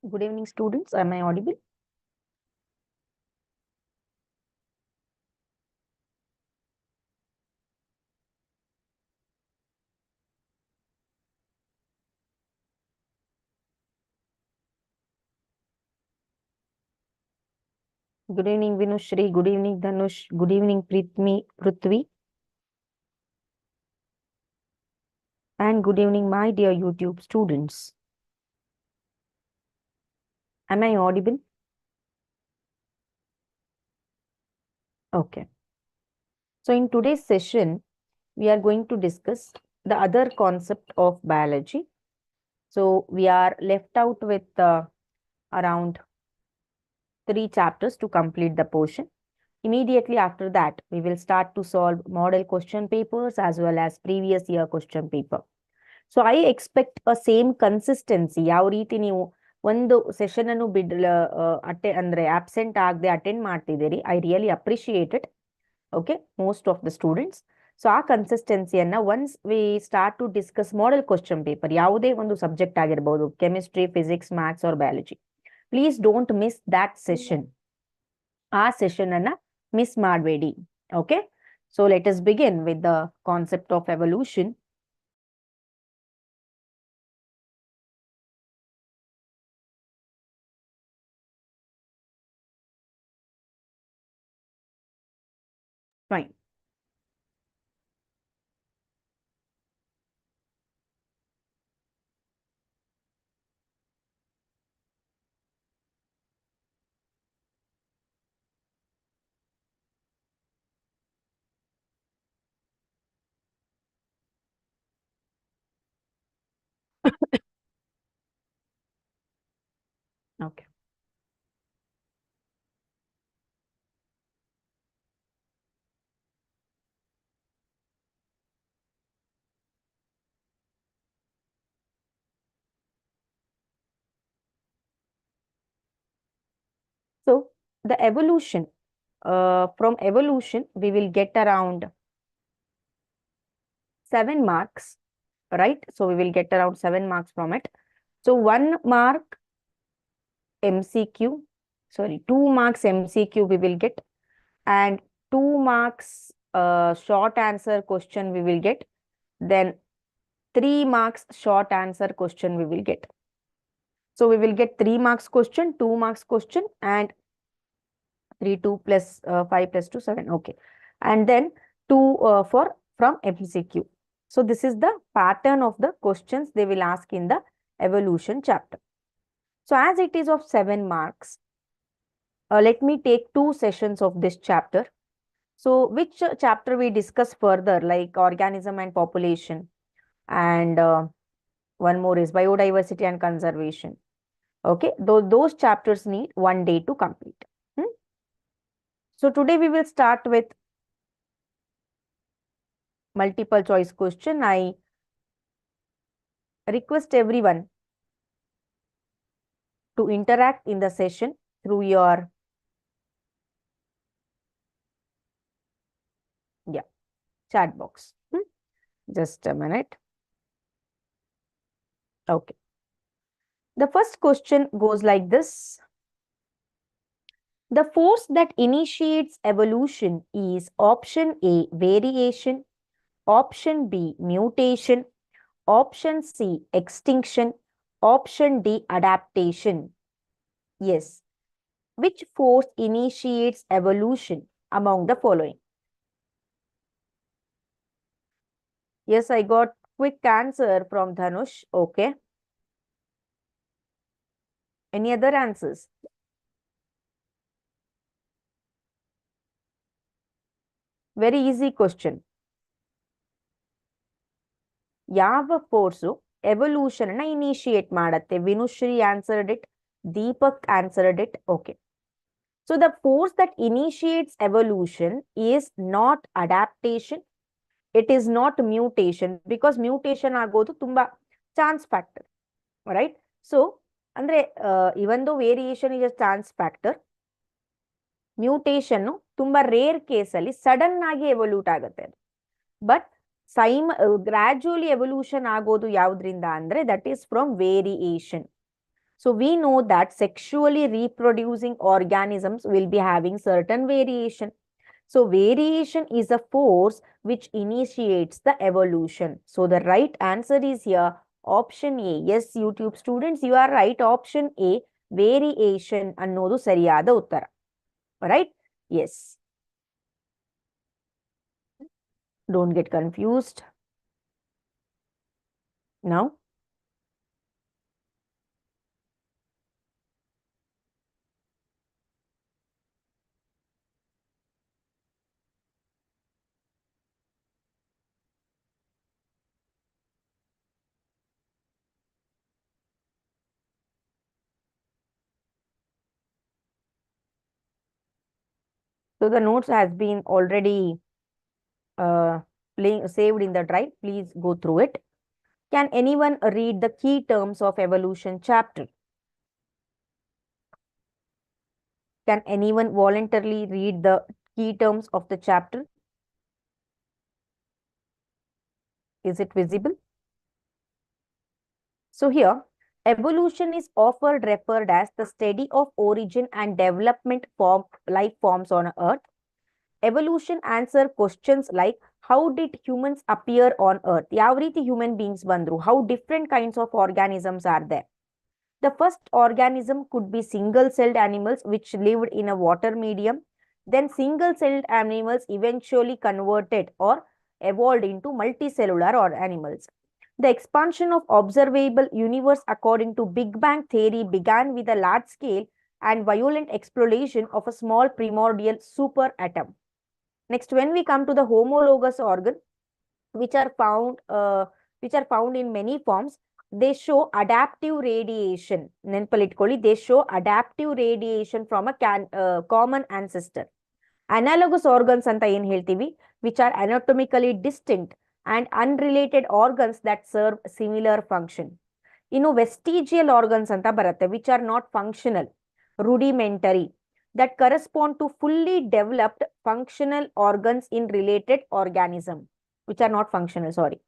Good evening, students. Am I audible? Good evening, Vinushri. Good evening, Dhanush. Good evening, Prithvi. And good evening, my dear YouTube students. Am I audible? Okay. So, in today's session, we are going to discuss the other concept of biology. So, we are left out with around 3 chapters to complete the portion. Immediately after that, we will start to solve model question papers as well as previous year question paper. So I expect a same consistency. ಯಾವ ರೀತಿ ನೀವು ಒಂದು session ಅನ್ನು ಅಂದ್ರೆ absent ಆಗದೆ attend ಮಾಡ್ತಿದ್ದೀರಿ, I really appreciate it. Okay, most of the students. So ಆ ಕನ್ಸಿಸ್ಟೆನ್ಸಿಯನ್ನ once we start to discuss model question paper, ಯಾವುದೇ ಒಂದು ಸಬ್ಜೆಕ್ಟ್ ಆಗಿರ್ಬೋದು, chemistry, physics, maths or biology, please don't miss that session. ಆ session ಅನ್ನ miss ಮಾಡಬೇಡಿ. Okay, so let us begin with the concept of evolution. Fine. Okay. So the evolution, from evolution, we will get around 7 marks, right? So we will get around 7 marks from it. So 1 mark MCQ, sorry, 2 marks MCQ we will get, and 2 marks short answer question we will get. Then 3 marks short answer question we will get. So we will get 3 marks question, 2 marks question, and 3, 2 plus 5 plus 2, 7. Okay. And then 2 from MCQ. So this is the pattern of the questions they will ask in the evolution chapter. So as it is of 7 marks, let me take 2 sessions of this chapter. So which chapter we discuss further, like organism and population, and one more is biodiversity and conservation. Okay, those chapters need 1 day to complete. So today we will start with multiple choice question. I request everyone to interact in the session through your chat box. Just a minute. Okay. The first question goes like this. The force that initiates evolution is option A, variation, option B, mutation, option C, extinction, option D, adaptation. Yes. Which force initiates evolution among the following? Yes, I got quick answer from Dhanush. Okay. Any other answers? Very easy question. ಯಾವ force evolution ಅನ್ನ initiate ಮಾಡತ್ತೆ? ವಿನುಶ್ರೀ answered it, Deepak answered it. Okay, so the force that initiates evolution is not adaptation, it is not mutation, because mutation ಆಗೋದು ತುಂಬಾ chance factor, right? So ಅಂದ್ರೆ ಇವನ್ ದೋ variation is a chance factor, mutation ತುಂಬಾ rare ಕೇಸಲ್ಲಿ sudden ಆಗಿ ಎವಲ್ಯೂಟ್ ಆಗುತ್ತೆ. But gradually evolution ಆಗೋದು ಯಾವ್ದ್ರಿಂದ ಅಂದ್ರೆ that is from variation. So we know that sexually reproducing organisms will be having certain variation. So variation is a force which initiates the evolution. So the right answer is here option A. Yes, YouTube students, you are right. Option A, variation ಅನ್ನೋದು ಸರಿಯಾದ ಉತ್ತರ. Right? Yes. Don't get confused. Now, so the notes has been already saved in the drive. Please go through it. Can anyone read the key terms of evolution chapter? Can anyone voluntarily read the key terms of the chapter? Is it visible? So here, evolution is often referred as the study of origin and development of life forms on Earth. Evolution answer questions like how did humans appear on Earth? ಯಾವ ರೀತಿ human beings ಬಂದ್ರು? How different kinds of organisms are there? The first organism could be single-celled animals which lived in a water medium. Then single-celled animals eventually converted or evolved into multicellular or animals. The expansion of observable universe according to Big Bang theory began with a large-scale and violent explosion of a small primordial superatom. Next, when we come to the homologous organ, which are found in many forms, they show adaptive radiation. Nenpalitkolli, they show adaptive radiation from a common ancestor. Analogous organs anta ಏನು ಹೇಳ್ತೀವಿ, which are anatomically distinct and unrelated organs that serve similar function. ಇನ್ನು vestigial organs ಅಂತ ಬರುತ್ತೆ, which are not functional, rudimentary, that correspond to fully developed functional organs in related organism, which are not functional, sorry.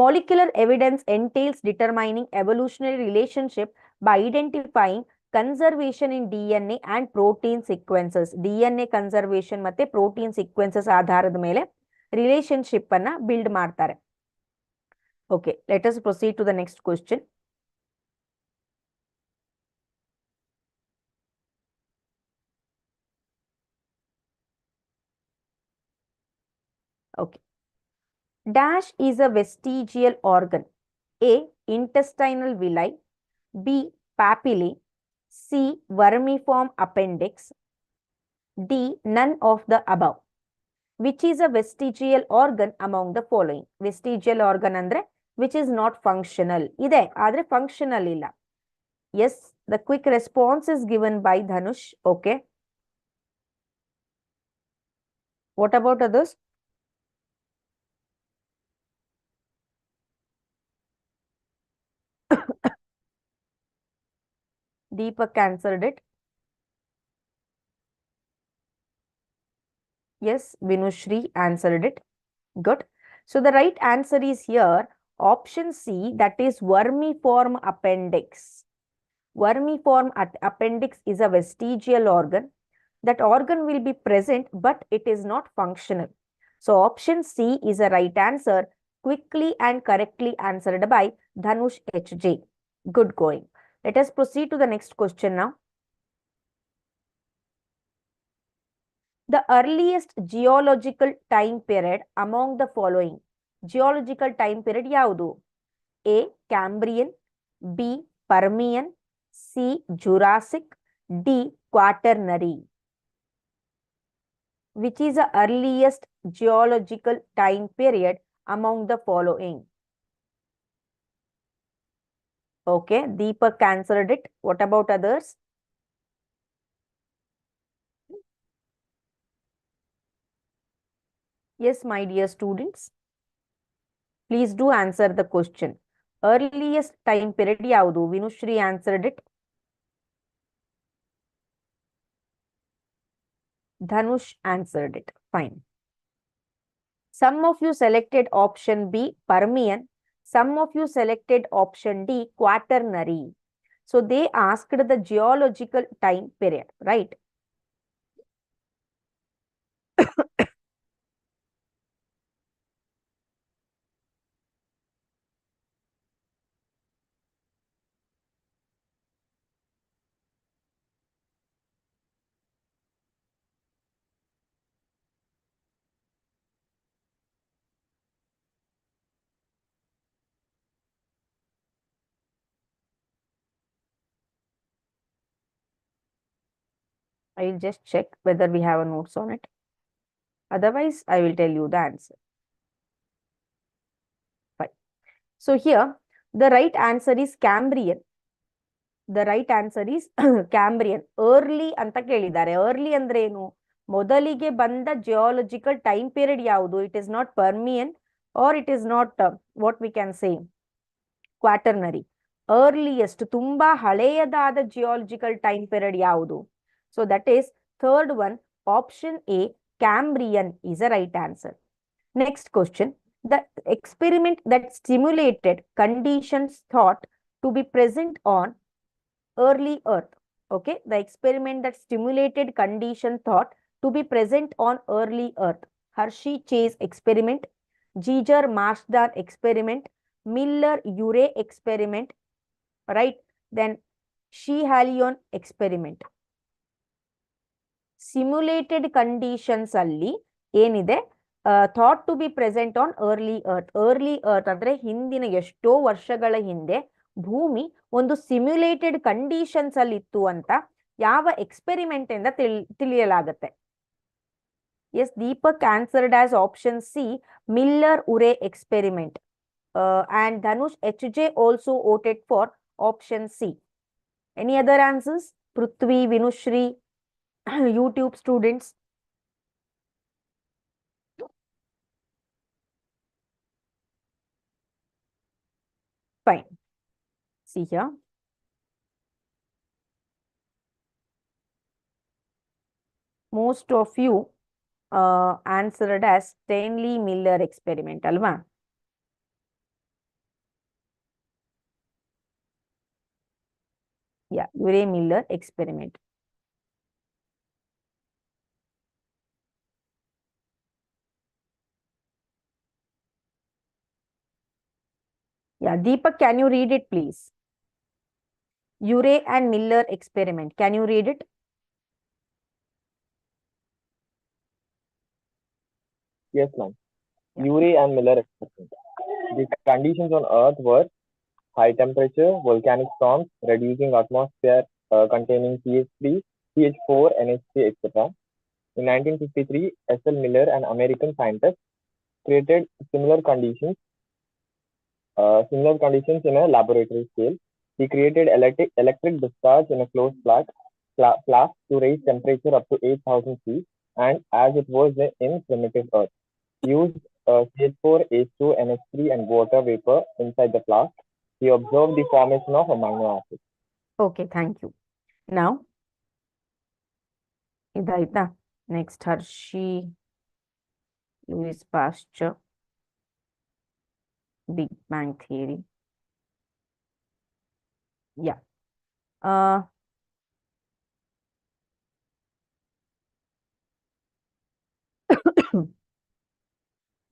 Molecular evidence entails determining evolutionary relationship by identifying conservation in DNA and protein sequences. DNA conservation ಮತ್ತೆ protein sequences ಆಧಾರದ ಮೇಲೆ relationship ಅನ್ನ build ಮಾಡ್ತಾರೆ. Okay, let us proceed to the next question. Okay. Dash is a vestigial organ. A. Intestinal villi. B. Papillae. C. Vermiform appendix. D. None of the above. Which is a vestigial organ among the following? Vestigial organ andre which is not functional. Ide adre functional illa. Yes, the quick response is given by Dhanush. Okay. What about others? Deepak answered it. Yes, Vinushri answered it. Good. So the right answer is here option C, that is vermiform appendix. Vermiform appendix is a vestigial organ. That organ will be present, but it is not functional. So option C is the right answer, quickly and correctly answered by Dhanush HJ. Good going. Let us proceed to the next question now. The earliest geological time period among the following. Geological time period ಯಾವುದು? A. Cambrian. B. Permian. C. Jurassic. D. Quaternary. Which is the earliest geological time period among the following? Okay, Deepak answered it. What about others? Yes, my dear students. Please do answer the question. Earliest time period ಯಾವುದು? Vinushri answered it. Dhanush answered it. Fine. Some of you selected option B, Permian. Some of you selected option D, Quaternary. So they asked the geological time period, right? I will just check whether we have a notes on it. Otherwise, I will tell you the answer. Fine. So here, the right answer is Cambrian. The right answer is Cambrian. Early ಅಂತ ಕೇಳಿದ್ದಾರೆ. Early ಅಂದ್ರೆ ಏನು? ಮೊದಲಿಗೆ ಬಂದ geological time period ಯಾವುದು? It is not Permian or it is not what we can say quaternary. Earliest ತುಂಬಾ ಹಳೆಯದಾದ geological time period ಯಾವುದು? So that is third one, option A, Cambrian is a right answer. Next question. The experiment that stimulated conditions thought to be present on early Earth. Okay, the experiment that stimulated condition thought to be present on early Earth. Hershey-Chase experiment, Jeter-Marsden experiment, Miller-Urey experiment, right? Then Sheehan experiment. Simulated conditions ಅಲ್ಲಿ ಏನಿದೆ thought to be present on early earth. Early earth ಅಂದ್ರೆ ಹಿಂದಿನ ಎಷ್ಟೋ ವರ್ಷಗಳ ಹಿಂದೆ ಭೂಮಿ ಒಂದು simulated conditions ಅಲ್ಲಿ ಇತ್ತು ಅಂತ ಯಾವ ಎಕ್ಸ್ಪೆರಿಮೆಂಟ್ ಇಂದ ತಿಳಿಯಲಾಗುತ್ತೆ? Yes, Deepak answered as option C, Miller Urey experiment. And Dhanush HJ also voted for option C. Any other answers? Prithvi, Vinushri, YouTube students? Fine. See here. Most of you answered as Stanley Miller experiment, alva? Yeah, Urey Miller experiment. Yeah, Deepak, can you read it, please? Urey and Miller experiment. Can you read it? Yes, ma'am. Urey and Miller experiment. The conditions on Earth were high temperature, volcanic storms, reducing atmosphere containing CH3, CH4, NH3, etc. In 1953, S.L. Miller, an American scientist, created similar conditions in a laboratory scale. He created electric discharge in a closed flask to raise temperature up to 8,000 feet, and as it was in primitive Earth, used CH4, H2, NH3, and water vapor inside the flask. He observed the formation of amino acids. Okay, thank you. Now, idaita. Next, Hershey, Louis Pasteur, Big Bang Theory. Yeah.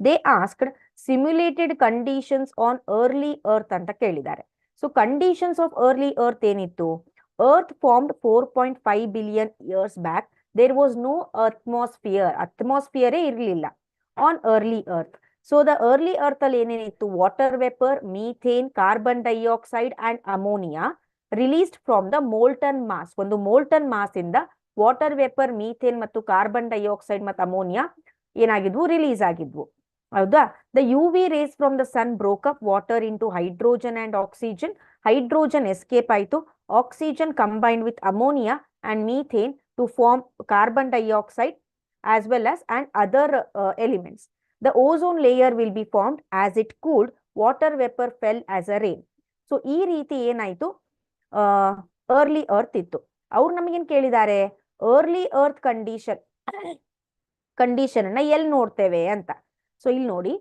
They asked simulated conditions on early Earth anta kelidare. So conditions of early Earth enittu? Earth formed 4.5 billion years back. There was no atmosphere. Atmosphere irlilla on early Earth. So the early Earth alli enenittu? Water vapor, methane, carbon dioxide and ammonia released from the molten mass. Ondu molten mass inda water vapor, methane ಮತ್ತು carbon dioxide ಮತ್ತು ammonia ಏನಾಗಿದ್ವು? Release ಆಗಿದ್ವು. ಹೌದಾ? The UV rays from the sun broke up water into hydrogen and oxygen. Hydrogen escape ಆಯಿತು. Oxygen combined with ammonia and methane to form carbon dioxide as well as and other elements. The ozone layer will be formed. As it cooled, water vapor fell as a rain. So ಈ ರೀತಿ ಏನಾಯ್ತು? Early earth ಇತ್ತು. ಅವ್ರು ನಮಗೇನ್ ಕೇಳಿದ್ದಾರೆ? Early earth condition ಅನ್ನ ಎಲ್ಲಿ ನೋಡ್ತೇವೆ ಅಂತ. ಸೊ ಇಲ್ಲಿ ನೋಡಿ,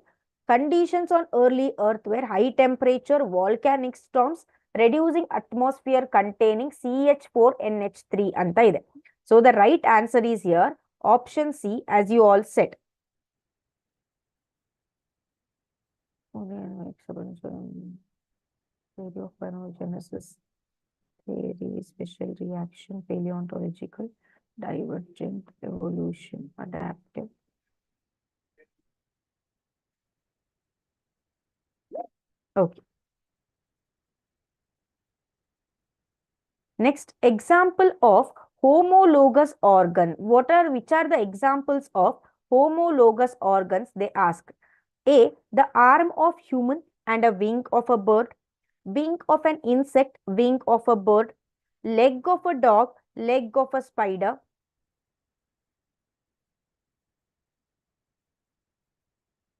conditions on early Earth were high temperature, volcanic storms, reducing atmosphere containing CH4NH3 ಅಂತ ಇದೆ. So the right answer is here option C, as you all said. Theory of panogenesis, theory, special reaction, paleontological, divergent, evolution, adaptive. Okay. Next, example of homologous organ. Which are the examples of homologous organs? They ask. A, the arm of human and a wing of a bird, wing of an insect, wing of a bird, leg of a dog, leg of a spider.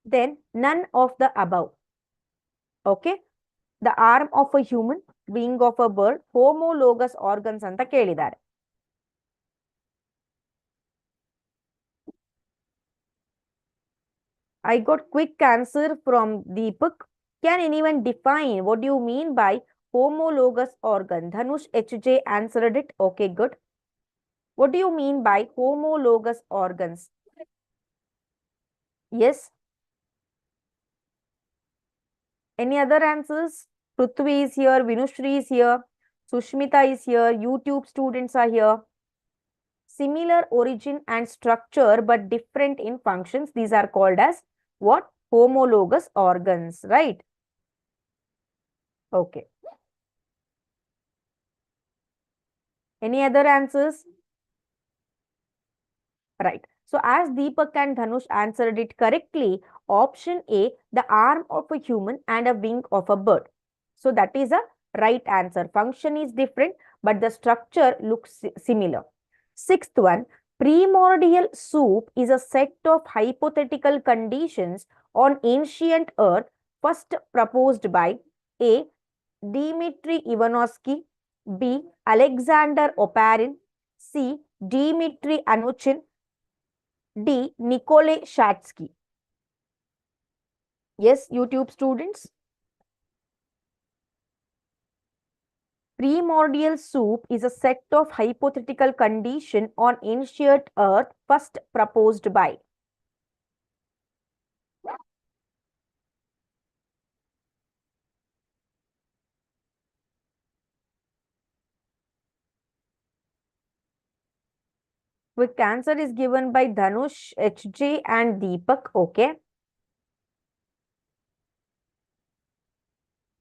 Then none of the above. Okay. The arm of a human, wing of a bird, homologous organs anta kelidare. I got quick answer from Deepak. Can anyone define what do you mean by homologous organ? Dhanush HJ answered it. Okay, good. What do you mean by homologous organs? Yes. Any other answers? Prithvi is here, Vinushri is here, Sushmita is here, YouTube students are here. Similar origin and structure but different in functions. These are called as what? Homologous organs, right? Okay. Any other answers? Right. So as Deepak and Dhanush answered it correctly, option A, the arm of a human and a wing of a bird. So that is a right answer. Function is different, but the structure looks similar. Sixth one, primordial soup is a set of hypothetical conditions on ancient earth first proposed by A, Dmitry Ivanovsky, B, Alexander Oparin, C, Dmitry Anuchin, D, Nikolai Shatsky. Yes, YouTube students. Primordial soup is a set of hypothetical condition on ancient earth first proposed by. Quick answer is given by Dhanush, HJ and Deepak. Okay.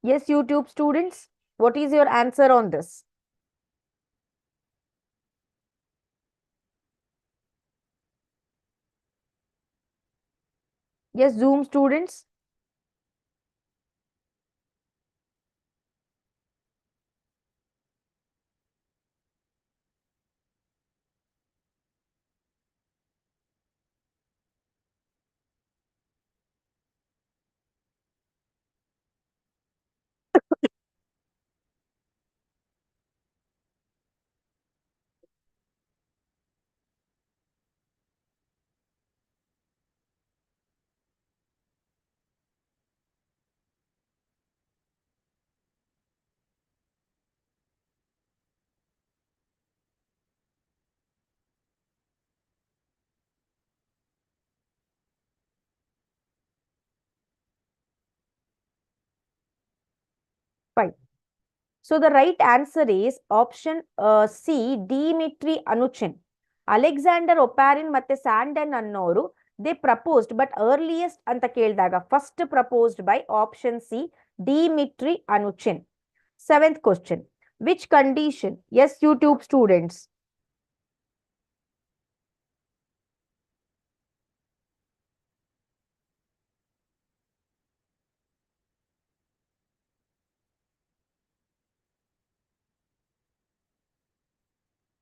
Yes, YouTube students. What is your answer on this? Yes, Zoom students. Fine. So the right answer is option C, Dmitry Anuchin. Alexander Oparin ಮತ್ತೆ ಸ್ಯಾಂಡನ್ ಅನ್ನೋರು they proposed, but earliest ಅಂತ ಕೇಳಿದಾಗ first proposed by option C, Dmitry Anuchin. Seventh question. Which condition? Yes, YouTube students.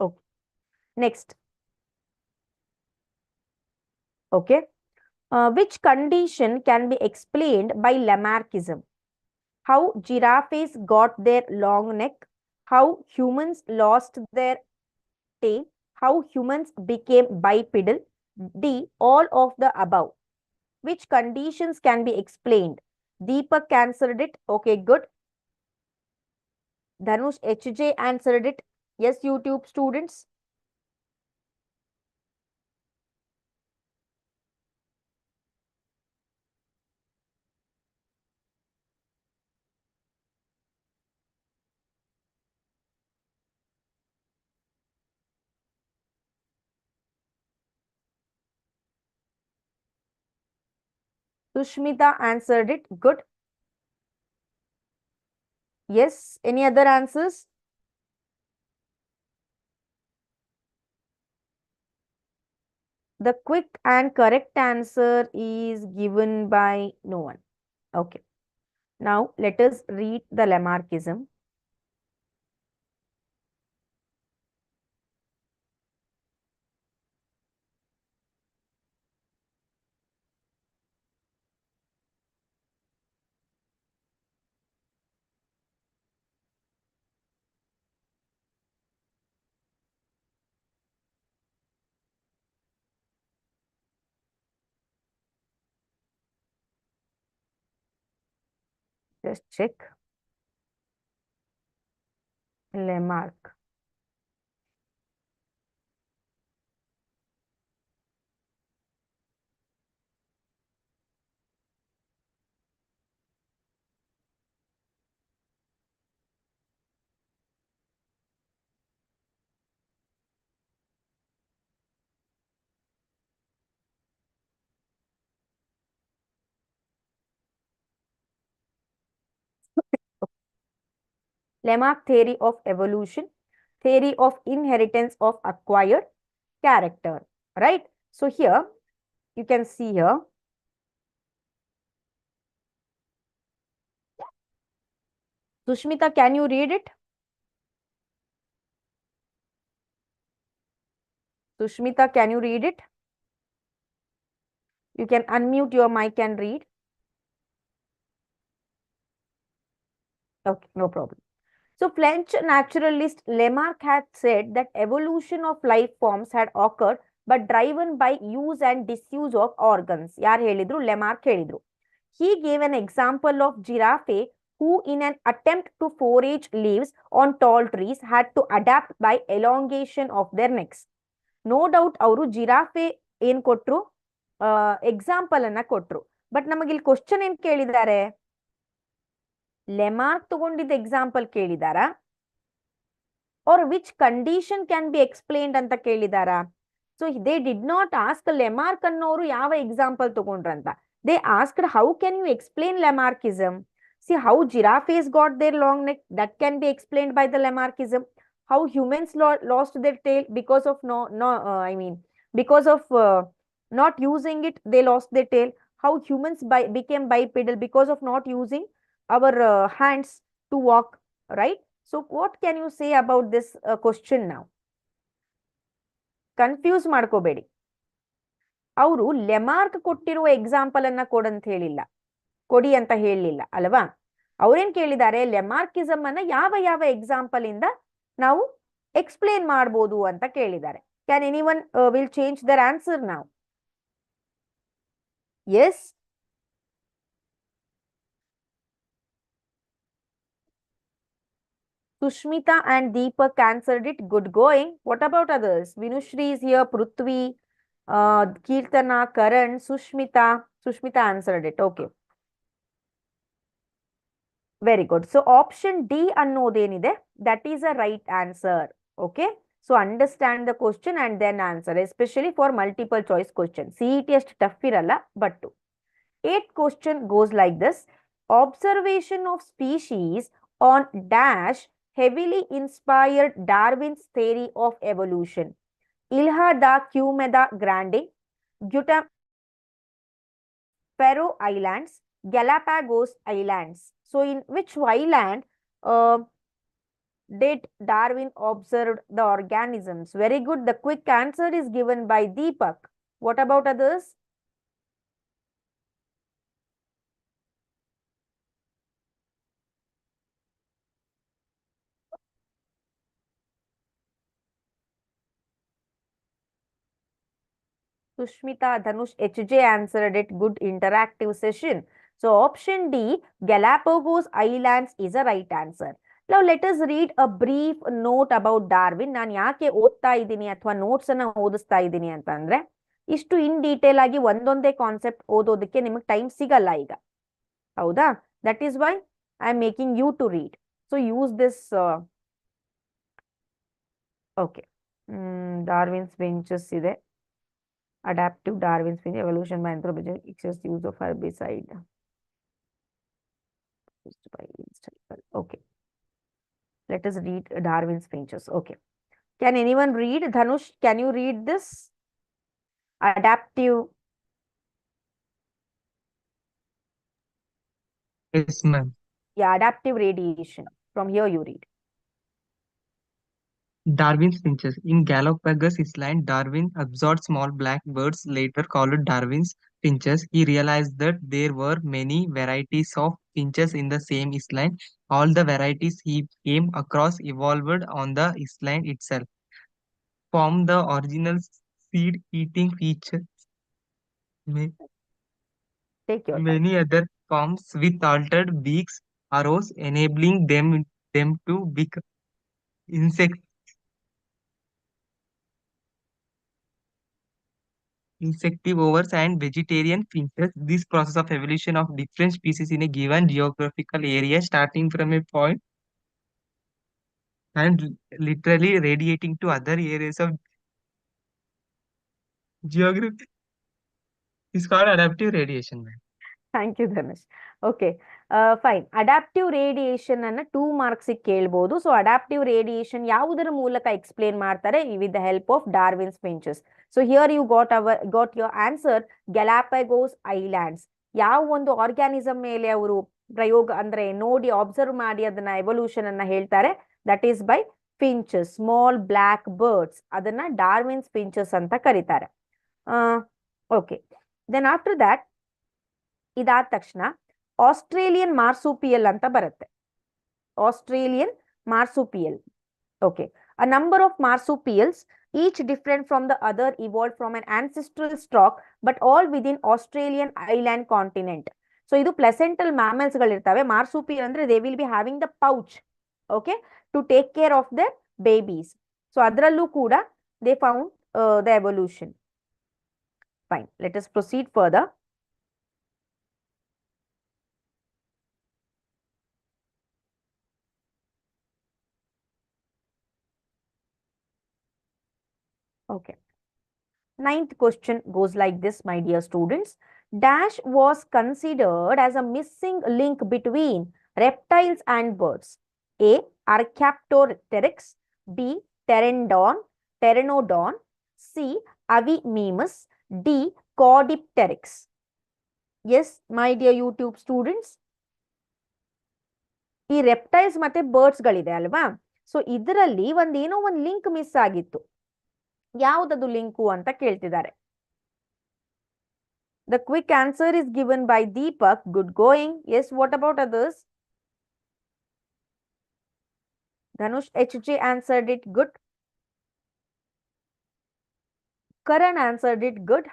Okay. Next. Okay. Which condition can be explained by Lamarckism? How giraffes got their long neck, how humans lost their tail, how humans became bipedal, D, all of the above. Which conditions can be explained? Deepak answered it. Okay, good. Dhanush HJ answered it. Yes, YouTube students. Sushmita answered it. Good. Yes. Any other answers? The quick and correct answer is given by no one. Okay. Now let us read the Lamarckism. Just check. Lamarck. Lamarck theory of evolution, theory of inheritance of acquired character. Right? So here you can see here. Sushmita, can you read it? Sushmita, can you read it? You can unmute your mic and read. Okay, no problem. So French naturalist Lamarck had said that evolution of life forms had occurred but driven by use and disuse of organs. ಯಾರು ಹೇಳಿದ್ರು? Lamarck ಹೇಳಿದ್ರು. He gave an example of giraffe who in an attempt to forage leaves on tall trees had to adapt by elongation of their necks. No doubt ಅವರು giraffe ಏನ್ ಕೊಟ್ರು? Example ಅನ್ನ ಕೊಟ್ರು. But ನಮಗೆ ಇಲ್ಲಿ ಕ್ವಶನ್ ಏನ್ ಕೇಳಿದ್ದಾರೆ? ಲೆಮಾರ್ಕ್ ತಗೊಂಡಿದ್ದ example ಕೇಳಿದಾರಾ or which condition can be explained ಅಂತ ಕೇಳಿದಾರಾ? So they did not ask Lamarck ಅನ್ನೋರು ಯಾವ example ತಗೊಂಡ್ರಂತ. They asked how can you explain Lamarckism? See how giraffes got their long neck, that can be explained by the Lamarckism. How humans lost their tail because of because of not using it, they lost their tail. How humans became bipedal because of not using our hands to walk, right? So what can you say about this question now? Confuse ಮಾಡ್ಕೋಬೇಡಿ. ಅವರು ಲೆಮಾರ್ಕ್ ಕೊಟ್ಟಿರುವ example ಅನ್ನ ಕೊಡಿ ಅಂತ ಹೇಳಲಿಲ್ಲ ಅಲ್ವಾ? ಅವ್ರೇನ್ ಕೇಳಿದ್ದಾರೆ? ಲೆಮಾರ್ಕಿಸಮ್ ಅನ್ನ ಯಾವ ಯಾವ ಎಕ್ಸಾಂಪಲ್ ಇಂದ ನಾವು ಎಕ್ಸ್ಪ್ಲೇನ್ ಮಾಡಬಹುದು ಅಂತ ಕೇಳಿದ್ದಾರೆ. Can anyone will change their answer ನಾವು? Yes, Sushmita and Deepak answered it. Good going. What about others? Vinushri is here. Prithvi, Kirtana, Karan, Sushmita. Sushmita answered it. Okay. Very good. So option D ಅನ್ನೋದೇನಿದೆ, that is a right answer. Okay. So understand the question and then answer, especially for multiple choice question. CET ಅಷ್ಟು tough ಇರಲ್ಲ, but 8th question goes like this. Observation of species on dash heavily inspired Darwin's theory of evolution. Ilha da Cumeda Grande, Faroe Islands, Galapagos Islands. So in which island did Darwin observe the organisms? Very good. The quick answer is given by Deepak. What about others? Sushmita, Dhanush, HJ answered it. Good interactive session. So option D, Galapagos Islands is a right answer. Now let us read a brief note about Darwin. ನಾನು ಯಾಕೆ ಓದ್ತಾ ಇದ್ದೀನಿ ಅಥವಾ notes ಅನ್ನ ಓದಿಸ್ತಾ ಇದ್ದೀನಿ ಅಂತಂದ್ರೆ ಇಷ್ಟು ಇನ್ detail ಆಗಿ ಒಂದೊಂದೇ ಕಾನ್ಸೆಪ್ಟ್ ಓದೋದಕ್ಕೆ ನಿಮಗೆ ಟೈಮ್ ಸಿಗಲ್ಲ ಈಗ. ಹೌದಾ? That is why I am making you to read. So use this. Okay, Darwin's finches ಇದೆ. Adaptive Darwin's finches, evolution by anthropogenic, excess use of herbicide. Okay. Let us read Darwin's finches. Okay. Can anyone read? Dhanush, can you read this? Adaptive. Yes, ma'am. Yeah, adaptive radiation. From here you read. Darwin's finches. In Galapagos Island, Darwin observed small black birds, later called Darwin's finches. He realized that there were many varieties of finches in the same island. All the varieties he came across evolved on the island itself, from the original seed-eating features. Take your time. Many other forms with altered beaks arose, enabling them to become insectivores and vegetarian finches. This process of evolution of different species in a given geographical area, starting from a point and literally radiating to other areas of geography, is called adaptive radiation, ma'am. Thank you, Dhanush. Okay, fine. Adaptive radiation ಅನ್ನ 2 marks ಕೇಳ್ಬೋದು. So adaptive radiation ಯಾವುದರ ಮೂಲಕ explain ಮಾಡ್ತಾರೆ? With the help of Darwin's finches. So here you got your answer, Galapagos islands. ಯಾವ ಒಂದು organism ಮೇಲೆ ಅವರು ಪ್ರಯೋಗ ಅಂದ್ರೆ ನೋಡಿ ಅಬ್ಸರ್ವ್ ಮಾಡಿ ಅದನ್ನ ಎವಲ್ಯೂಷನ್ ಅನ್ನ ಹೇಳ್ತಾರೆ? That is by finches, small black birds. ಅದನ್ನ ಡಾರ್ವಿನ್ಸ್ ಫಿಂಚಸ್ ಅಂತ ಕರೀತಾರೆ. ಓಕೆ, ದೆನ್ ಆಫ್ಟರ್ ದ್ಯಾಟ್ ಇದಾದ ತಕ್ಷಣ ಆಸ್ಟ್ರೇಲಿಯನ್ ಮಾರ್ಸುಪಿಯಲ್ ಅಂತ ಬರುತ್ತೆ. Australian ಮಾರ್ಸುಪಿಯಲ್. Okay, a number of marsupials, each different from the other, evolved from an ancestral stock, but all within Australian island continent. So ಇದು ಪ್ಲೆಸೆಂಟಲ್ mammals ಗಳಿರ್ತವೆ. ಮಾರ್ಸುಪಿಯಲ್ ಅಂದ್ರೆ they will be having the pouch, okay, to take care of their babies. So ಅದರಲ್ಲೂ ಕೂಡ they found the evolution. Fine, let us proceed further. Okay. Ninth question goes like this, my dear students. Dash was considered as a missing link between reptiles and birds. A. Archaeopteryx. B. Pteranodon. C. Avimemus. D. Caudipteryx. Yes, my dear YouTube students. ಈ reptiles ಮತ್ತೆ birds ಗಳಿದೆ ಅಲ್ವಾ? So ಇದರಲ್ಲಿ ಒಂದೇನೋ ಒಂದು link miss ಆಗಿತ್ತು. ಯಾವುದದು link ಅಂತ ಕೇಳ್ತಿದ್ದಾರೆ. The quick answer is given by Deepak. Good going. Yes, what about others? Dhanush HJ answered it good. Karan answered it good.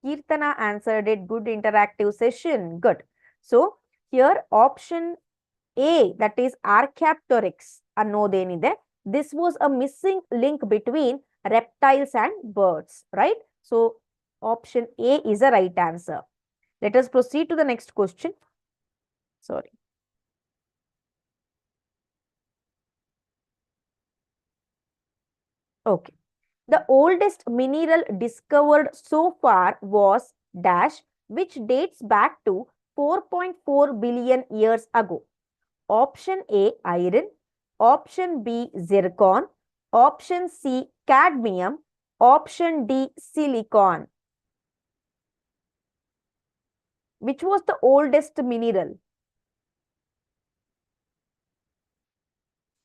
Kirtana answered it good. Interactive session. Good. So here option A, that is Archaeopteryx ಅನ್ನೋದೇನಿದೆ, this was a missing link between reptiles and birds, right? So option A is the right answer. Let us proceed to the next question. Sorry. Okay. The oldest mineral discovered so far was dash, which dates back to 4.4 billion years ago. Option A, iron. Option B, zircon. Option C, cadmium. Option D, silicon. Which was the oldest mineral?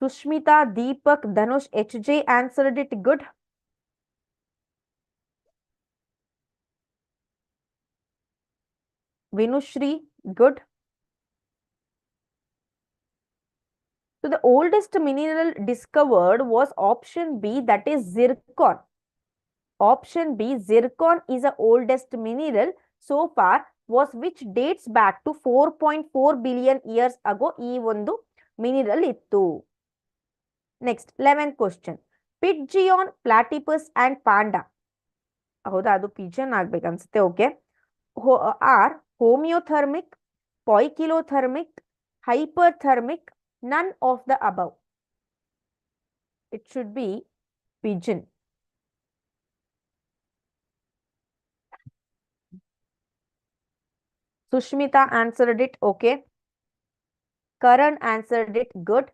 Sushmita, Deepak, Dhanush, HJ answered it good. Vinushri, good. So the oldest mineral discovered was option B, that is zircon. Option B, zircon is the oldest mineral so far was which dates back to 4.4 billion years ago ಈ ಒಂದು mineral ಇತ್ತು. Next 11th question, pigeon, platypus and panda, ಹೌದಾ ಅದು pigeon ಆಗ್ಬೇಕನ್ಸುತ್ತೆ, okay, or homeothermic, poikilothermic, hyperthermic, none of the above. It should be pigeon. Sushmita answered it, okay. Karan answered it, good.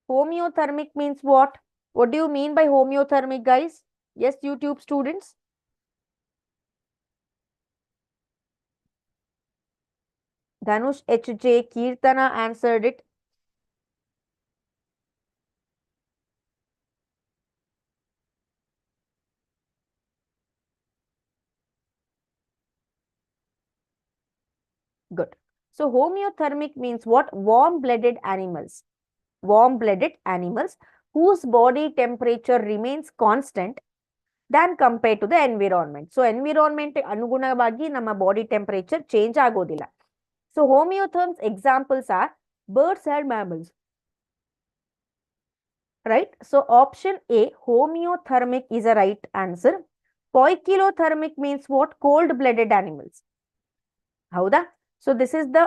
Homeothermic means what? What do you mean by homeothermic, guys? Yes, YouTube students. Dhanush HJ, Kirtana answered it. Good. So homeothermic means what? Warm-blooded animals. Warm-blooded animals whose body temperature remains constant than compared to the environment. So environment ಅನುಗುಣವಾಗಿ ನಮ್ಮ body temperature change ಆಗೋದಿಲ್ಲ. So homeotherms examples are birds and mammals. Right? So option A, homeothermic is a right answer. Poikilothermic means what? Cold-blooded animals. ಹೌದಾ? So this is the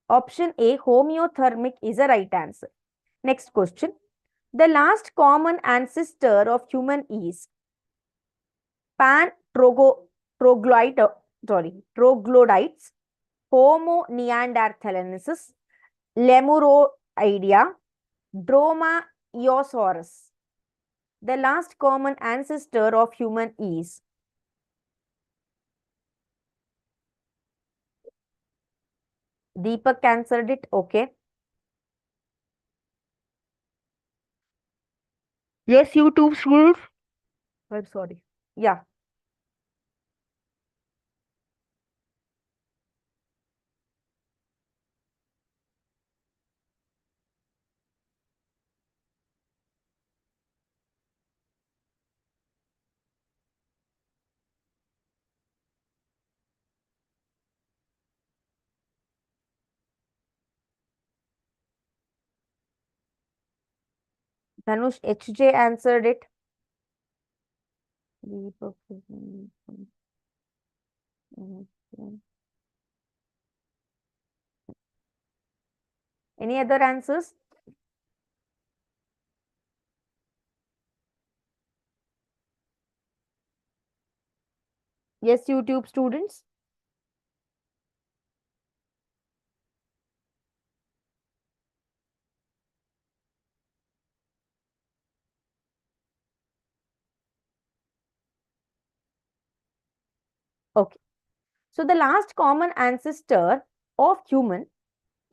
option A, homeothermic is a right answer. Next question. The last common ancestor of human is troglodytes, Homo neanderthalensis, Lemuroidea, Dromaeosaurus. The last common ancestor of human is Deepak answered it, okay. Yes, YouTube schools. I'm sorry. Yeah. Dhanush HJ answered it. Any other answers? Yes, YouTube students. Okay. So the last common ancestor of human,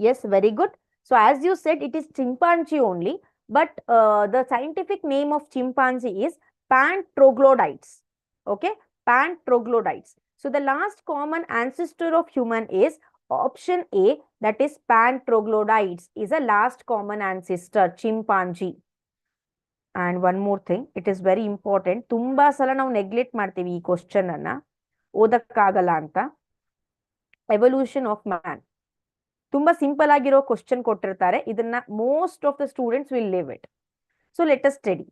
yes, very good. So as you said, it is chimpanzee only, but the scientific name of chimpanzee is pantroglodytes. Okay, pantroglodytes. So the last common ancestor of human is option A, that is pantroglodytes is a last common ancestor, chimpanzee. And one more thing, it is very important. ತುಂಬಾ ಸಲ ನಾವು neglect ಮಾಡ್ತೀವಿ ಈ question ಅನ್ನ, ಓದಕ್ಕಾಗಲ್ಲ ಅಂತ. Evolution of man ತುಂಬಾ simple ಆಗಿರೋ ಕ್ವಶನ್ ಕೊಟ್ಟಿರ್ತಾರೆ, ಇದನ್ನ most of the students will leave it. So let us study.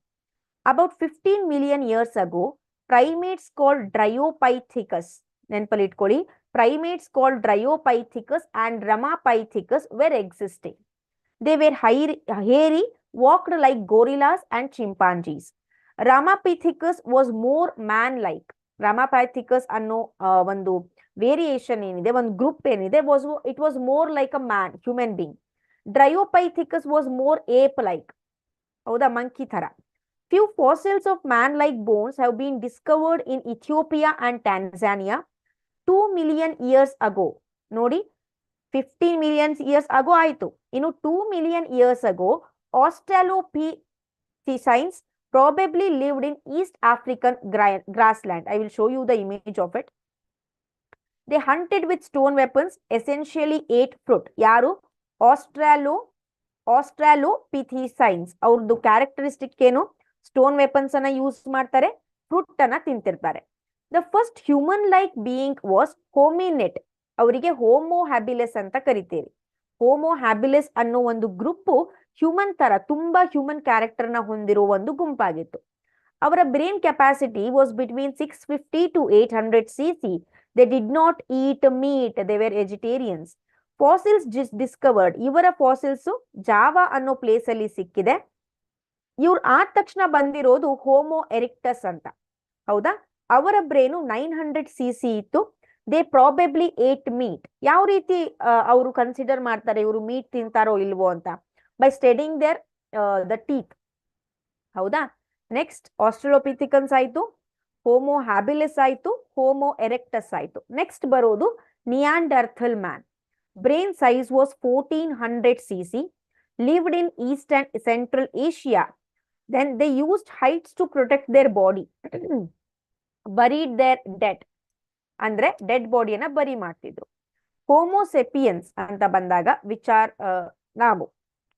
About 15 million years ago primates called Dryopithecus, ನೆನಪಲ್ಲಿ ಇಟ್ಕೊಳ್ಳಿ, primates called Dryopithecus and Ramapithecus were existing. They were hairy, walked like gorillas and chimpanzees. Ramapithecus was more man-like. Ramapithecus ಅನ್ನೋ ಒಂದು variation ಏನಿದೆ, ಒಂದು group ಏನಿದೆ, it was more like a man, human being. Dryopithecus was more ape-like. ಹೌದಾ, monkey ತರ. Few fossils of man-like bones have been discovered in Ethiopia and Tanzania 2 million years ago. ನೋಡಿ, 15 million years ago ಆಯ್ತು. ಇನ್ನು 2 million years ago, Australopithecines probably lived in East African grassland. I will show you the image of it. They hunted with stone weapons, essentially ate fruit. ಯಾರು? Australopithecines. ಅವ್ರದ್ದು characteristic ಏನು? Stone weapons ಅನ್ನ use ಮಾಡ್ತಾರೆ, fruit ಅನ್ನ ತಿಂತಿರ್ತಾರೆ. The first human like being was hominid. ಅವರಿಗೆ homo ಹ್ಯಾಬಿಲೆಸ್ ಅಂತ ಕರಿತೇವೆ. ಹೋಮೋ ಹ್ಯಾಬಿಲೆಸ್ ಅನ್ನೋ ಒಂದು ಗ್ರೂಪ್ ಹ್ಯೂಮನ್ ತರ ತುಂಬಾ ಹ್ಯೂಮನ್ ಕ್ಯಾರೆಕ್ಟರ್ ನ ಹೊಂದಿರುವ ಒಂದು ಗುಂಪಾಗಿತ್ತು. ಅವರ brain capacity was between 650 to 800 cc. They did not eat meet, they were vegetarians. Fossils discovered, ಇವರ ಫಾಸಿಲ್ಸ್ ಜಾವಾ ಅನ್ನೋ ಪ್ಲೇಸ್ ಅಲ್ಲಿ ಸಿಕ್ಕಿದೆ. ಇವ್ರು ಆದ ತಕ್ಷಣ ಬಂದಿರೋದು ಹೋಮೋ ಎರಿಕ್ಟಸ್ ಅಂತ. ಹೌದಾ? ಅವರ ಬ್ರೇನು 900 cc ಇತ್ತು. They probably eight meet. ಯಾವ ರೀತಿ ಅವರು ಕನ್ಸಿಡರ್ ಮಾಡ್ತಾರೆ ಇವರು ಮೀಟ್ ತಿಂತಾರೋ ಇಲ್ವೋ ಅಂತ? By studying their the teeth. ಹೌದಾ? ನೆಕ್ಸ್ಟ್ ಆಸ್ಟ್ರಲೋಪಿಥಿಕನ್ಸ್ ಆಯ್ತು, ಹೋಮೋ ಹ್ಯಾಬಿಲಿಸ್ ಆಯ್ತು, ಹೋಮೋ ಎರೆಕ್ಟಸ್ ಆಯ್ತು. ನೆಕ್ಸ್ಟ್ ಬರೋದು Neanderthal man. Brain size was 1400 cc, lived in East and Central Asia. Then they used heights to protect their body. Buried their dead. ಅಂದ್ರೆ dead ಬಾಡಿಯನ್ನ bury ಮಾಡ್ತಿದ್ರು. Homo sapiens ಅಂತ ಬಂದಾಗ which are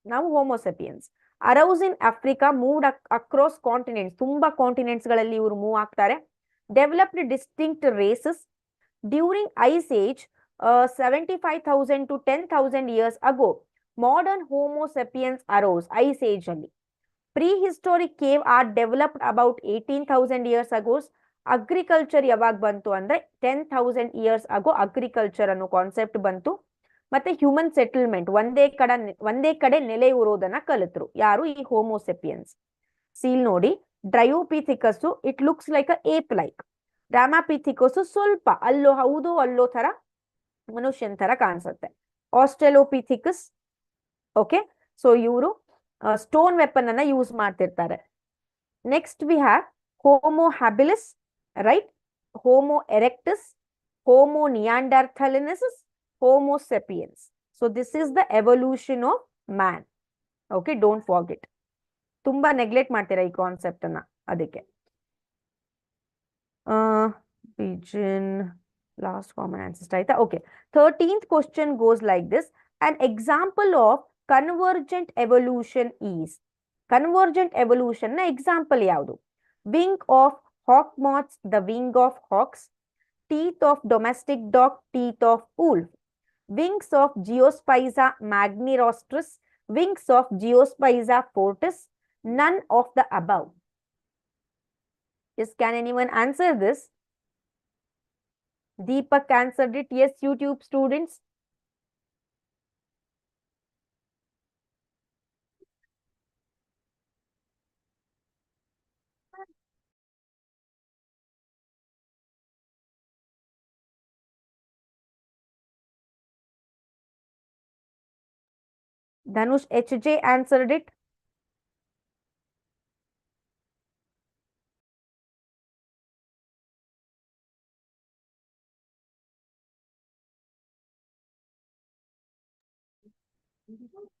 ನಾವು homo sapiens arose in Africa, moved across continents, ತುಂಬಾ continents ಗಳಲ್ಲಿ ಇವರು move ಆಗ್ತಾರೆ. Developed distinct races during ice age 75,000 to 10,000 years ago. Modern homo sapiens arose ice age ಅಲ್ಲಿ. Prehistoric cave art developed about 18,000 years ago. Agriculture ಯಾವಾಗ ಬಂತು ಅಂದ್ರೆ 10,000 years ago agriculture ಅನ್ನೋ concept ಬಂತು. ಮತ್ತೆ ಹ್ಯೂಮನ್ ಸೆಟಲ್ಮೆಂಟ್, ಒಂದೇ ಕಡೆ ನೆಲೆ ಊರೋದನ್ನ ಕಲಿತರು. ಯಾರು? ಈ ಹೋಮೋಸೆಪಿಯನ್ಸ್. ಸೀಲ್ ನೋಡಿ, Dryopithecus it looks like a ape like. Ramapithecus ಸ್ವಲ್ಪ ಅಲ್ಲೋ ಹೌದು ಅಲ್ಲೋ ತರ ಮನುಷ್ಯನ್ ತರ ಕಾಣಿಸುತ್ತೆ. ಆಸ್ಟ್ರೇಲೋಪಿಥಿಕಸ್, ಓಕೆ, ಸೊ ಇವರು ಸ್ಟೋನ್ ವೆಪನ್ ಅನ್ನ ಯೂಸ್ ಮಾಡ್ತಿರ್ತಾರೆ. Next we have homo habilis, right, homo erectus, homo neanderthalensis, homo sapiens. So this is the evolution of man. Okay, don't forget. ತುಂಬಾ ನೆಗ್ಲೆಕ್ಟ್ ಮಾಡ್ತೀರಾ ಈ ಕಾನ್ಸೆಪ್ಟ್ ಅನ್ನ, ಅದಕ್ಕೆ. ಪಿಜನ್ ಲಾಸ್ಟ್ ಕಾಮನ್ ಆನ್ಸರ್ ಆಯ್ತಾ? Okay, 13th question goes like this. An example of convergent evolution is. Convergent evolution ನ example ಯಾವುದು? Wing of hawk moths, the wing of hawks. Teeth of domestic dog, teeth of wolf. Wings of Geospiza magnirostris, wings of Geospiza fortis. None of the above. Yes, can anyone answer this? Deepak answered it. Yes, YouTube students. Dhanush HJ answered it.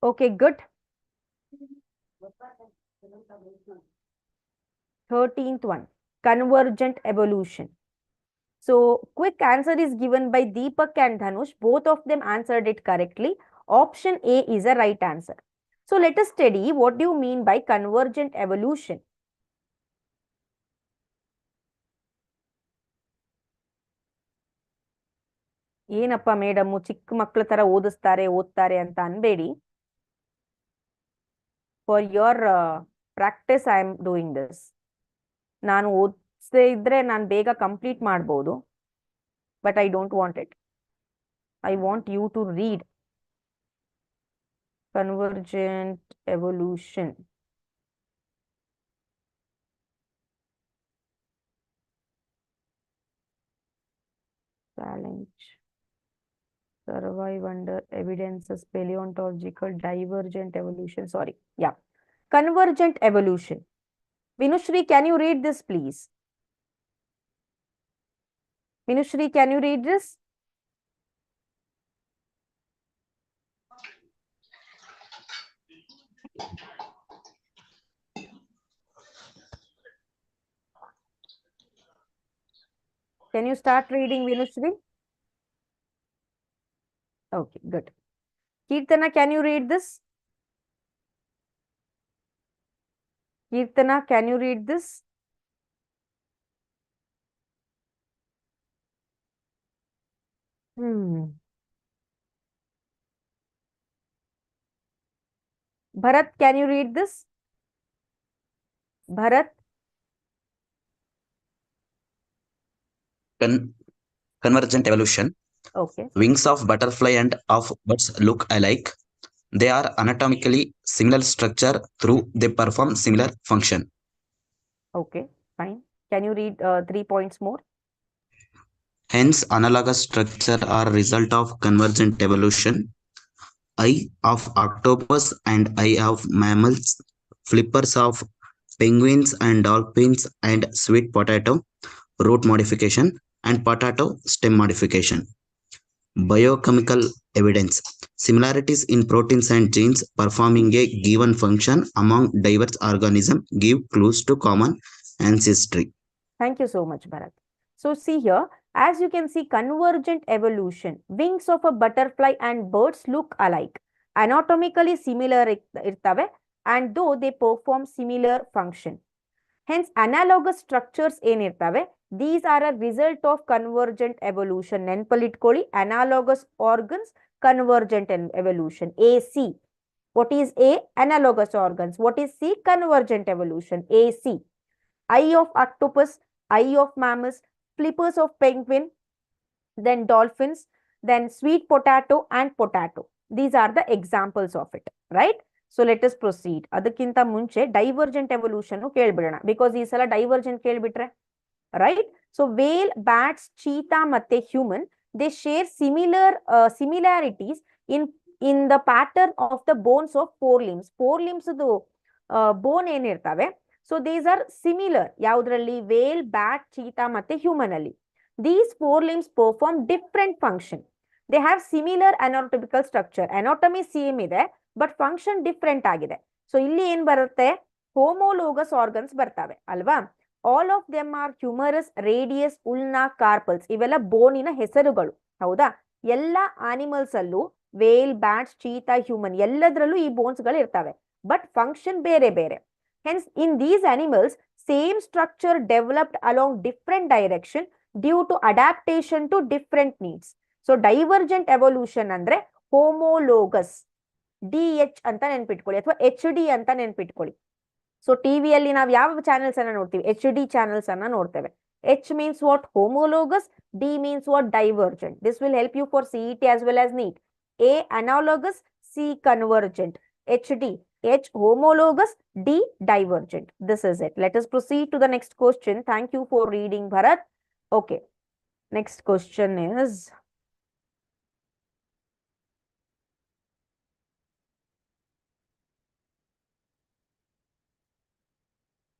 Okay, good. 13th one, convergent evolution. So quick answer is given by Deepak and Dhanush. Both of them answered it correctly. Option A is a right answer. So let us study what do you mean by convergent evolution. ಏನಪ್ಪ madam ಚಿಕ್ಕ ಮಕ್ಕಳ ತರ ಓದ್ತಾರೆ ಅಂತ ಅನ್ಬೇಡಿ. For your practice I am doing this. ನಾನು ಓದಿಸದೇ ಇದ್ರೆ ನಾನು ಬೇಗ ಕಂಪ್ಲೀಟ್ ಮಾಡ್ಬೋದು, but I don't want it. I want you to read. Convergent evolution. Challenge. Survive under evidences, paleontological, divergent evolution. Sorry. Yeah. Convergent evolution. Vinushri, can you read this, please? Vinushri, can you read this? Can you start reading, Vinushri? Okay, good. Kirtana, can you read this? Kirtana, can you read this? Hmm. Bharat, can you read this? Bharat? Con- Convergent evolution. Okay. Wings of butterfly and of birds look alike. They are anatomically similar structure through they perform similar function. Okay. Fine. Can you read 3 points more? Hence, analogous structure are result of convergent evolution. Eye of octopus and eye of mammals, flippers of penguins and dolphins and sweet potato, root modification and potato stem modification. Biochemical evidence. Similarities in proteins and genes performing a given function among diverse organisms give clues to common ancestry. Thank you so much, Bharat. So see here, as you can see, convergent evolution. Wings of a butterfly and birds look alike. Anatomically similar ಇರ್ತವೆ, and though they perform similar function. Hence, analogous structures ಏನಿರ್ತವೆ, these are a result of convergent evolution. ನೆನ್ಪಲ್ಲಿಟ್ಕೊಳ್ಳಿ, analogous organs, convergent evolution. AC. What is A? Analogous organs. What is C? Convergent evolution. AC. Eye of octopus, eye of mammals, flippers of penguin, then dolphins, then sweet potato and potato. These are the examples of it, right? So let us proceed. ಅದಕ್ಕಿಂತ ಮುಂಚೆ divergent evolution ಕೇಳ್ಬಿಡೋಣ, because ಈ ಸಲ divergent ಕೇಳ್ಬಿಟ್ರೆ, right? So whale, bats, cheetah ಮತ್ತೆ human, they share similarities in the pattern of the bones of four limbs. Four limbs bone ಏನಿರ್ತವೆ, so these are similar. ಯಾವುದ್ರಲ್ಲಿ? Whale, bat, cheetah ಮತ್ತೆ human ಅಲ್ಲಿ. These four limbs perform different function. They have similar anatomical structure. Anatomy same ಇದೆ, but function different ಆಗಿದೆ. ಸೊ ಇಲ್ಲಿ ಏನ್ ಬರುತ್ತೆ? ಹೋಮೋಲೋಗಸ್ ಆರ್ಗನ್ಸ್ ಬರ್ತವೆ ಅಲ್ವಾ? All of them are humerus, radius, ulna, carpals. ಇವೆಲ್ಲ ಬೋನಿನ ಹೆಸರುಗಳು, ಹೌದಾ? ಎಲ್ಲ ಆನಿಮಲ್ಸ್ ಅಲ್ಲೂ, ವೇಲ್, ಬ್ಯಾಟ್ಸ್, ಚೀತಾ, ಹ್ಯೂಮನ್ ಎಲ್ಲದರಲ್ಲೂ ಈ ಬೋನ್ಸ್ ಗಳು ಇರ್ತವೆ, ಬಟ್ ಫಂಕ್ಷನ್ ಬೇರೆ ಬೇರೆ. Hence, in these animals, same structure developed along different direction due to adaptation to different needs. So, divergent evolution ಅಂದ್ರೆ homologous. DH ಅಂತ ನೆನ್ಪಿಟ್ಕೊಳ್ಳಿ, ಅಥವಾ HD ಅಂತ ನೆನ್ಪಿಟ್ಕೊಳ್ಳಿ. ಸೊ ಟಿವಿಯಲ್ಲಿ ನಾವು ಯಾವ ಚಾನೆಲ್ಸ್ ಅನ್ನ ನೋಡ್ತೀವಿ? HD ಚಾನೆಲ್ಸ್ ಅನ್ನ ನೋಡ್ತೇವೆ. H means what? Homologous. D means what? Divergent. This will help you for CET as well as NEET. A analogous, C convergent. HD. H homologous, D divergent. This is it. Let us proceed to the next question. Thank you for reading, Bharat. Okay. Next question is,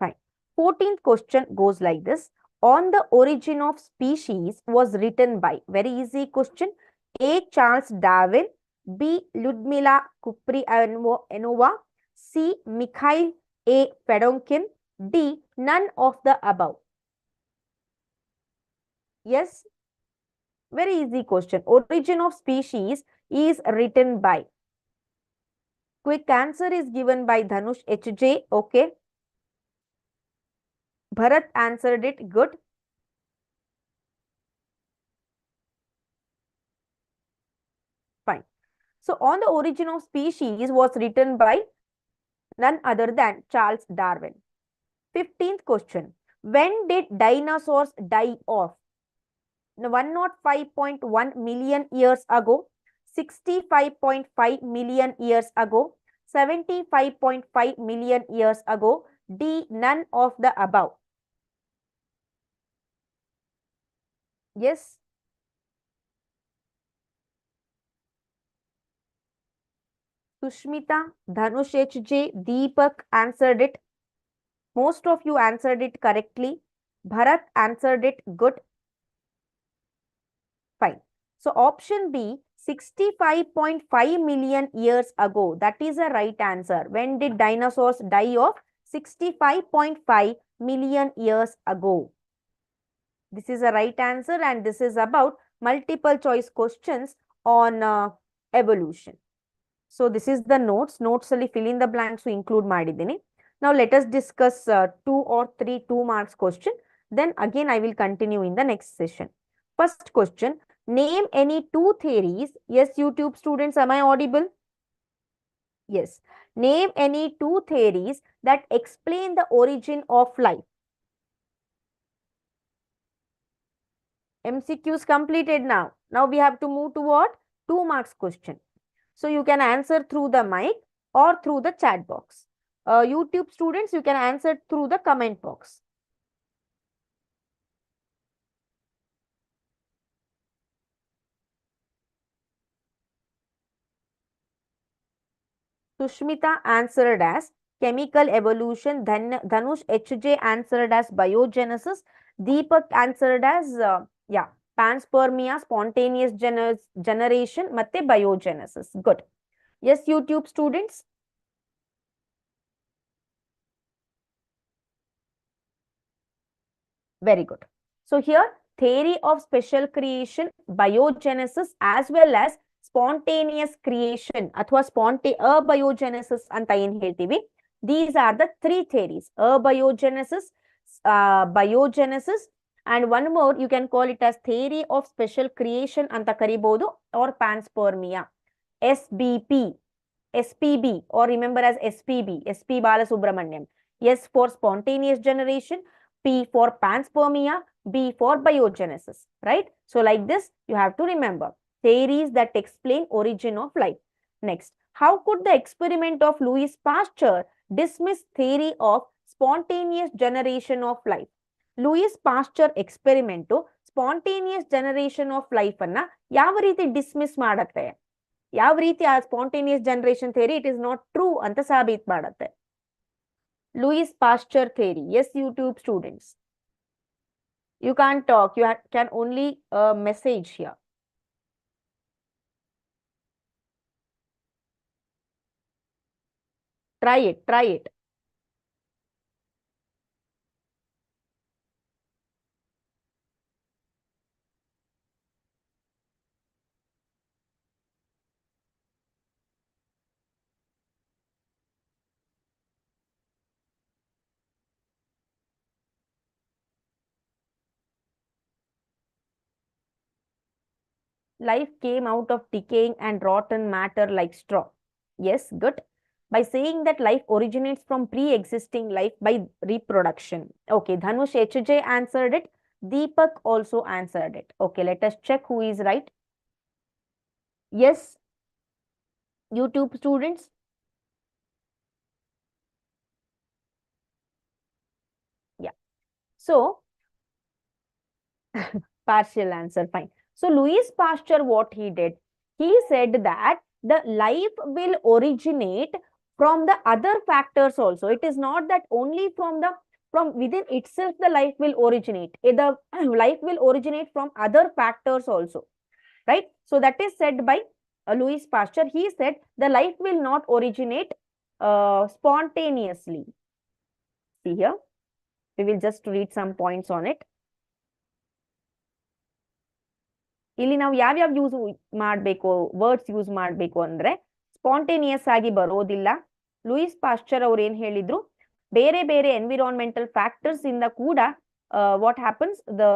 fine. 14th question goes like this. On the origin of species was written by, very easy question, A. Charles Darwin, B. Ludmila Kuprianova, C. Mikhail A. Fedonkin, D. None of the above. Yes, very easy question. Origin of species is written by. Quick answer is given by Dhanush HJ. Okay. Bharat answered it. Good. Fine. So, on the origin of species was written by none other than Charles Darwin. 15th question. When did dinosaurs die off? 105.1 million years ago, 65.5 million years ago, 75.5 million years ago, D. None of the above. Yes. Sushmita, Dhanush HJ, Deepak answered it. Most of you answered it correctly. Bharat answered it. Good. Fine. So option B, 65.5 million years ago. That is a right answer. When did dinosaurs die off? 65.5 million years ago. This is a right answer, and this is about multiple choice questions on evolution. So this is the notes. Notes ಅಲ್ಲಿ fill in the blanks include ಮಾಡಿದ್ದೀನಿ. Now let us discuss 2 or 3 2 marks question. Then again I will continue in the next session. First question. Name any two theories. Yes, YouTube students, am I audible? Yes. Name any two theories that explain the origin of life. MCQs completed now. Now we have to move to what? 2 marks question. So you can answer through the mic or through the chat box. YouTube students, you can answer through the comment box. Sushmita answered as chemical evolution. Dhanush HJ answered as biogenesis. Deepak answered as panspermia, spontaneous generation, matte biogenesis. Good. Yes, YouTube students. Very good. So here, theory of special creation, biogenesis, as well as spontaneous creation ಅಥವಾ abiogenesis ಅಂತ ಏನ್ ಹೇಳ್ತೀವಿ. These are the three theories: abiogenesis, biogenesis, and one more you can call it as theory of special creation ಅಂತ ಕರಿಬಹುದು, or panspermia. SBP, SPB, or remember as SPB, SP Balasubramaniam. S for spontaneous generation, P for panspermia, B for biogenesis, right? So like this, you have to remember theories that explain origin of life. Next, how could the experiment of Louis Pasteur dismiss theory of spontaneous generation of life? Louis Pasteur experiment spontaneous generation of life ಅನ್ನ ಯಾವ ರೀತಿ dismiss ಮಾಡುತ್ತೆ? ಯಾವ ರೀತಿ ಆ spontaneous generation theory it is not true ಅಂತ ಸಾಬೀತು ಮಾಡುತ್ತೆ? Louis Pasteur theory. Yes, YouTube students. You can't talk. You can only message here. Try it. Try it. Life came out of decaying and rotten matter like straw. Yes, good. By saying that life originates from pre-existing life by reproduction. Okay, Dhanush HJ answered it. Deepak also answered it. Okay, let us check who is right. Yes, YouTube students. Yeah. So, partial answer, fine. So Louis Pasteur, what he did, he said that the life will originate from the other factors also. It is not that only from within itself the life will originate. The life will originate from other factors also, right? So that is said by Louis Pasteur. He said the life will not originate spontaneously. See here, we will just read some points on it. ಇಲ್ಲಿ ನಾವು ಯಾವ್ಯಾವ use ಮಾಡಬೇಕು, words use ಮಾಡಬೇಕು ಅಂದ್ರೆ spontaneous ಆಗಿ ಬರೋದಿಲ್ಲ. Louis Pasteur ಅವ್ರು ಏನ್ ಹೇಳಿದ್ರು, ಬೇರೆ ಬೇರೆ ಎನ್ವಿರಾನ್ಮೆಂಟಲ್ ಫ್ಯಾಕ್ಟರ್ಸ್ ಇಂದ ಕೂಡ what happens the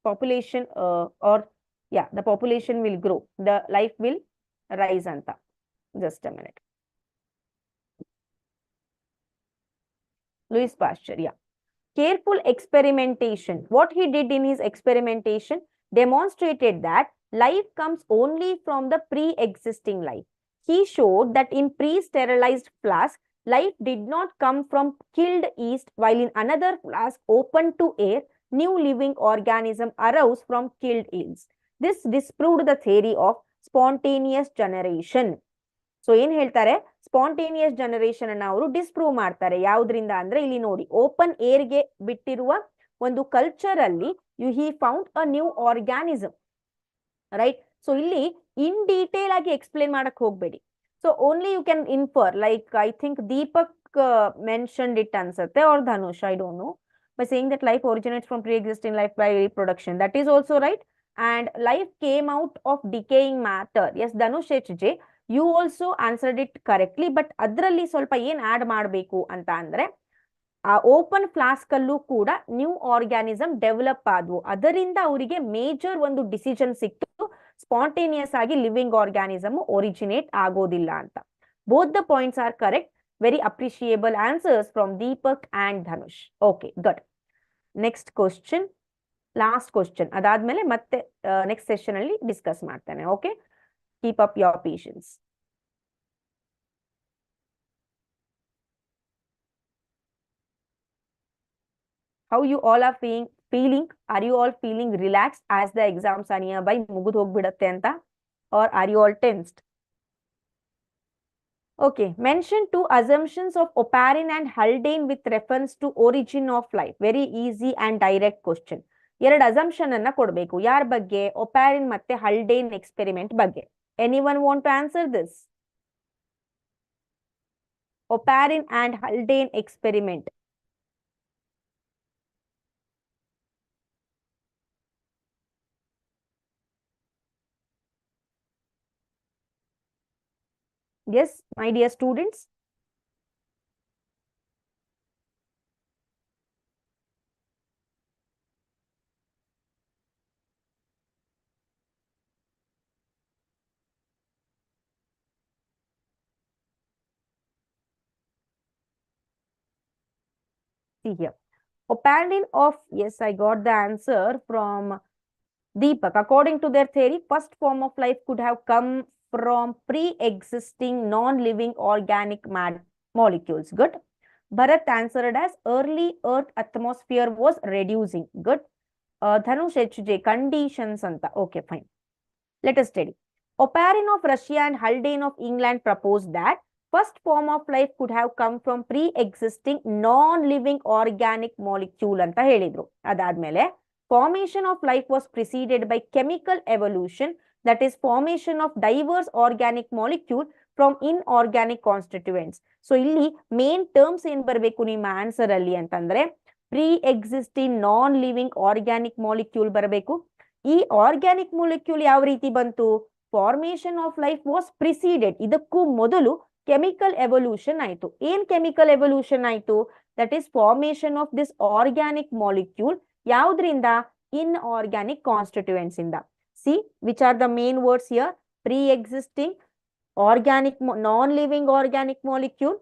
population or the population will grow, the life will rise ಅಂತ. Just a minute. Louis Pasteur, careful experimentation. What he did in his experimentation demonstrated that life comes only from the pre-existing life. He showed that in pre-sterilized flask, life did not come from killed yeast, while in another flask open to air, new living organism arose from killed yeast. This disproved the theory of spontaneous generation. So ಏನ್ ಹೇಳ್ತಾರೆ, spontaneous generation ಅನ್ನ ಅವರು disprove ಮಾಡ್ತಾರೆ. ಯಾವ್ದ್ರಿಂದ ಅಂದ್ರೆ ಇಲ್ಲಿ ನೋಡಿ, open ಏರ್ಗೆ ಬಿಟ್ಟಿರುವ ಒಂದು ಕಲ್ಚರ್ ಅಲ್ಲಿ he found a new organism, right? So ಇಲ್ಲಿ ಇನ್ ಡೀಟೇಲ್ ಆಗಿ ಎಕ್ಸ್ಪ್ಲೇನ್ ಮಾಡಕ್ ಹೋಗ್ಬೇಡಿ. So only you can infer, like I think Deepak mentioned it ಅನ್ಸುತ್ತೆ, or Dhanush, I don't know, by saying that life originates from pre existing life by reproduction. That is also right. And life came out of decaying matter. Yes, Dhanush HJ, you also answered it correctly, but ಅದ್ರಲ್ಲಿ ಸ್ವಲ್ಪ ಏನ್ add ಮಾಡಬೇಕು ಅಂತ ಅಂದ್ರೆ, ಆ open flask ಅಲ್ಲೂ ಕೂಡ new organism develop ಆದ್ವು, ಅದರಿಂದ ಅವರಿಗೆ ಮೇಜರ್ ಒಂದು ಡಿಸಿಷನ್ ಸಿಕ್ತು, ಸ್ಪಾಂಟೇನಿಯಸ್ ಆಗಿ ಲಿವಿಂಗ್ ಆರ್ಗ್ಯಾನಿಸಮ್ ಒರಿಜಿನೇಟ್ ಆಗೋದಿಲ್ಲ ಅಂತ. Both the points are correct. Very appreciable answers from Deepak and Dhanush. Okay, good. Next question, last question, ಅದಾದ್ಮೇಲೆ ಮತ್ತೆ ನೆಕ್ಸ್ಟ್ ಸೆಷನ್ ಅಲ್ಲಿ ಡಿಸ್ಕಸ್ ಮಾಡ್ತೇನೆ. Okay, keep up your patience. How you all are feeling? Are you all feeling relaxed as the exams are nearby? ಮುಗಿದು ಹೋಗ್ಬಿಡತ್ತೆ ಅಂತ, or are you all tensed? Okay, mention two assumptions of Oparin and Haldane with reference to origin of life. Very easy and direct question. ಎರಡು assumption ಅನ್ನ ಕೊಡಬೇಕು. ಯಾರ ಬಗ್ಗೆ? Oparin ಮತ್ತೆ Haldane experiment ಬಗ್ಗೆ. Anyone want to answer this? Oparin and Haldane experiment. Yes, my dear students. See here. Oparin of, yes, I got the answer from Deepak. According to their theory, first form of life could have come from pre-existing non-living organic molecules. Good. Bharat answered as early Earth atmosphere was reducing. Good. Dhanush HJ, conditions anta. Okay, fine. Let us study. Oparin of Russia and Haldane of England proposed that first form of life could have come from pre-existing non-living organic molecule anta helidru. Adadmele formation of life was preceded by chemical evolution, that is formation of diverse organic molecule from inorganic constituents. So illi main terms ಏನು ಬರಬೇಕು ನಿಮ್ಮ answer ಅಲ್ಲಿ ಅಂತಂದ್ರೆ pre-existing non-living organic molecule ಬರಬೇಕು. ಈ organic molecule ಯಾವ ರೀತಿ ಬಂತು? Formation of life was preceded, ಇದಕ್ಕೂ ಮೊದಲು ಕೆಮಿಕಲ್ ಎವಲ್ಯೂಷನ್ ಆಯ್ತು. ಏನ್ ಕೆಮಿಕಲ್ ಎವಲ್ಯೂಷನ್ ಆಯ್ತು? That is formation of this organic molecule. ಯಾವ್ದ್ರಿಂದ? ಇನ್ಆರ್ಗ್ಯಾನಿಕ್ ಕಾನ್ಸ್ಟಿಟ್ಯೂಯೆಂಟ್ಸ್ ಇಂದ. See which are the main words here? Pre existing organic non living organic molecule,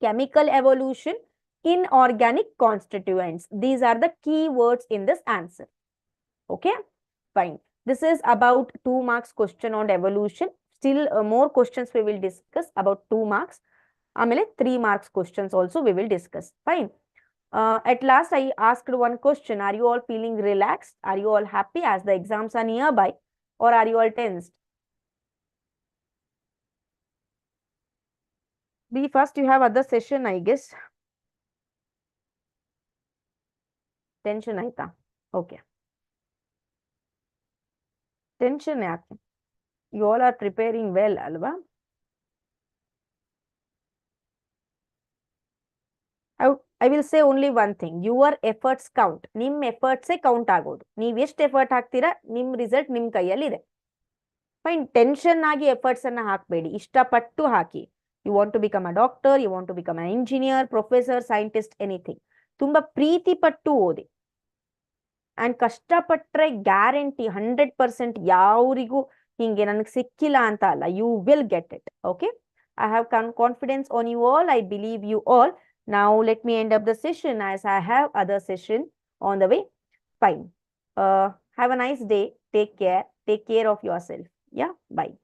chemical evolution, inorganic constituents. These are the key words in this answer. Okay, fine. This is about 2 marks question on evolution. Still more questions we will discuss about 2 marks. Amele 3 marks questions also we will discuss. Fine. At last I asked one question. Are you all feeling relaxed? Are you all happy as the exams are nearby? Or are you all tensed? B, first you have other session, I guess. Tension aita. Okay. Tension yaake? You all are preparing well, alva? I will say only one thing. Your efforts count. Nim efforts count agodu. Neevu ಎಷ್ಟು effort ಹಾಕ್ತೀರಾ ನಿಮ್ result ನಿಮ್ ಕೈಯಲ್ಲಿದೆ. Fine. Tension ಆಗಿ efforts ಅನ್ನ ಹಾಕಬೇಡಿ, ಇಷ್ಟಪಟ್ಟು ಹಾಕಿ. You want to become a doctor, you want to become an engineer, professor, scientist, anything. ತುಂಬಾ ಪ್ರೀತಿ ಪಟ್ಟು ಓದಿ. ಅಂಡ್ ಕಷ್ಟಪಟ್ರೆ ಗ್ಯಾರಂಟಿ 100% ಯಾರಿಗೂ ಹಿಂಗೆ ನನಗೆ ಸಿಕ್ಕಿಲ್ಲ ಅಂತ ಅಲ್ಲ, you will get it. Okay, I have confidence on you all. I believe you all. Now let me end up the session as I have other session on the way. Fine. Have a nice day. Take care. Take care of yourself. Yeah. Bye.